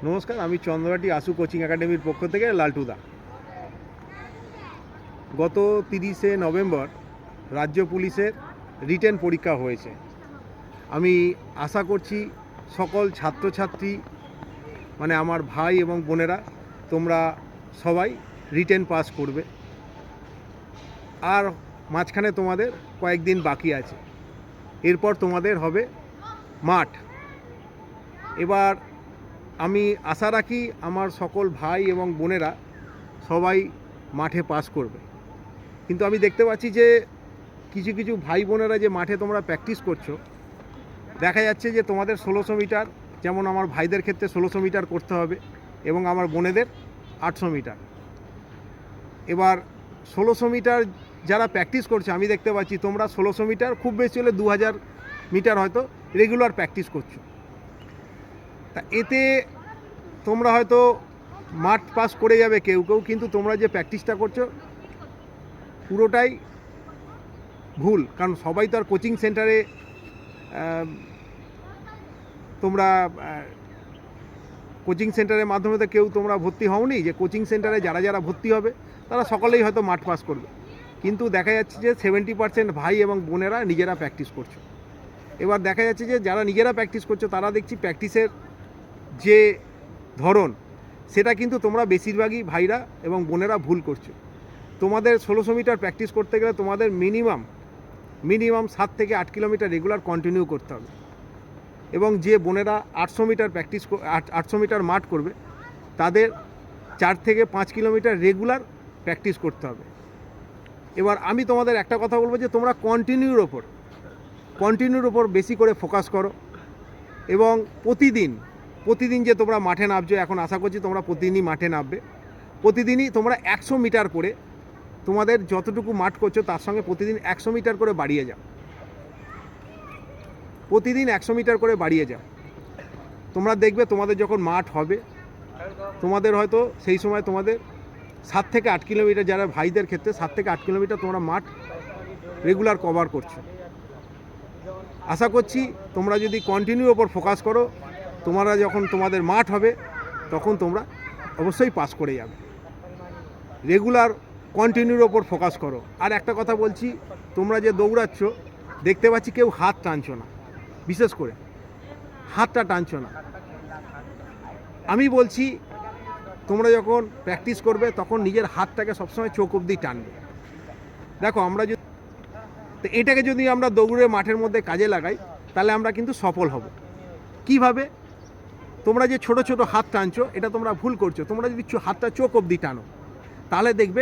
নমস্কার, আমি চন্দ্রবাটি আসু কোচিং একাডেমির পক্ষ থেকে লালটুদা। গত 30শে নভেম্বর রাজ্য পুলিশের রিটেন পরীক্ষা হয়েছে। আমি আশা করছি সকল ছাত্রছাত্রী মানে আমার ভাই এবং বোনেরা তোমরা সবাই রিটেন পাস করবে। আর মাঝখানে তোমাদের কয়েকদিন বাকি আছে, এরপর তোমাদের হবে মাঠ। এবার আমি আশা রাখি আমার সকল ভাই এবং বোনেরা সবাই মাঠে পাস করবে। কিন্তু আমি দেখতে পাচ্ছি যে কিছু কিছু ভাই বোনেরা যে মাঠে তোমরা প্র্যাকটিস করছো, দেখা যাচ্ছে যে তোমাদের 1600 মিটার, যেমন আমার ভাইদের ক্ষেত্রে 1600 মিটার করতে হবে এবং আমার বোনেদের 800 মিটার। এবার 1600 মিটার যারা প্র্যাকটিস করছে, আমি দেখতে পাচ্ছি তোমরা 1600 মিটার খুব বেশি হলে 2000 মিটার হয়তো রেগুলার প্র্যাকটিস করছো। তা এতে তোমরা হয়তো মাঠ পাস করে যাবে কেউ কেউ, কিন্তু তোমরা যে প্র্যাকটিসটা করছো পুরোটাই ভুল। কারণ সবাই তো আর কোচিং সেন্টারে তোমরা কোচিং সেন্টারের মাধ্যমে তো কেউ তোমরা ভর্তি হওনি যে কোচিং সেন্টারে যারা যারা ভর্তি হবে তারা সকলেই হয়তো মাঠ পাস করবে। কিন্তু দেখা যাচ্ছে যে 70% ভাই এবং বোনেরা নিজেরা প্র্যাকটিস করছো। এবার দেখা যাচ্ছে যে যারা নিজেরা প্র্যাকটিস করছো তারা দেখছি প্র্যাকটিসের যে ধরন সেটা কিন্তু তোমরা বেশিরভাগই ভাইরা এবং বোনেরা ভুল করছো। তোমাদের 1600 মিটার প্র্যাকটিস করতে গেলে তোমাদের মিনিমাম 7 থেকে 8 কিলোমিটার রেগুলার কন্টিনিউ করতে হবে। এবং যে বোনেরা 800 মিটার 800 মিটার মাঠ করবে তাদের 4 থেকে 5 কিলোমিটার রেগুলার প্র্যাকটিস করতে হবে। এবার আমি তোমাদের একটা কথা বলবো যে তোমরা কন্টিনিউর ওপর বেশি করে ফোকাস করো এবং প্রতিদিন যে তোমরা মাঠে নামছো, এখন আশা করছি তোমরা প্রতিদিনই মাঠে নামবে। প্রতিদিনই তোমরা 100 মিটার করে তোমাদের যতটুকু মাঠ করছো তার সঙ্গে প্রতিদিন 100 মিটার করে বাড়িয়ে যাও। প্রতিদিন 100 মিটার করে বাড়িয়ে যাও। তোমরা দেখবে তোমাদের যখন মাঠ হবে তোমাদের হয়তো সেই সময় তোমাদের 7 থেকে 8 কিলোমিটার, যারা ভাইদের ক্ষেত্রে 7 থেকে 8 কিলোমিটার তোমরা মাঠ রেগুলার কভার করছো। আশা করছি তোমরা যদি কন্টিনিউর ওপর ফোকাস করো, তোমরা যখন তোমাদের মাঠ হবে তখন তোমরা অবশ্যই পাস করে যাবে। রেগুলার কন্টিনিউর ওপর ফোকাস করো। আর একটা কথা বলছি, তোমরা যে দৌড়াচ্ছ দেখতে পাচ্ছি কেউ হাত টানছো না, বিশেষ করে হাতটা টানছো না। আমি বলছি তোমরা যখন প্র্যাকটিস করবে তখন নিজের হাতটাকে সবসময় চোখ অবধি টানবে। দেখো আমরা যদি এটাকে যদি আমরা দৌড়ে মাঠের মধ্যে কাজে লাগাই তাহলে আমরা কিন্তু সফল হব। কিভাবে? তোমরা যে ছোট ছোট হাত টানছো এটা তোমরা ভুল করছো। তোমরা যদি হাতটা চোখ অবধি টানো তাহলে দেখবে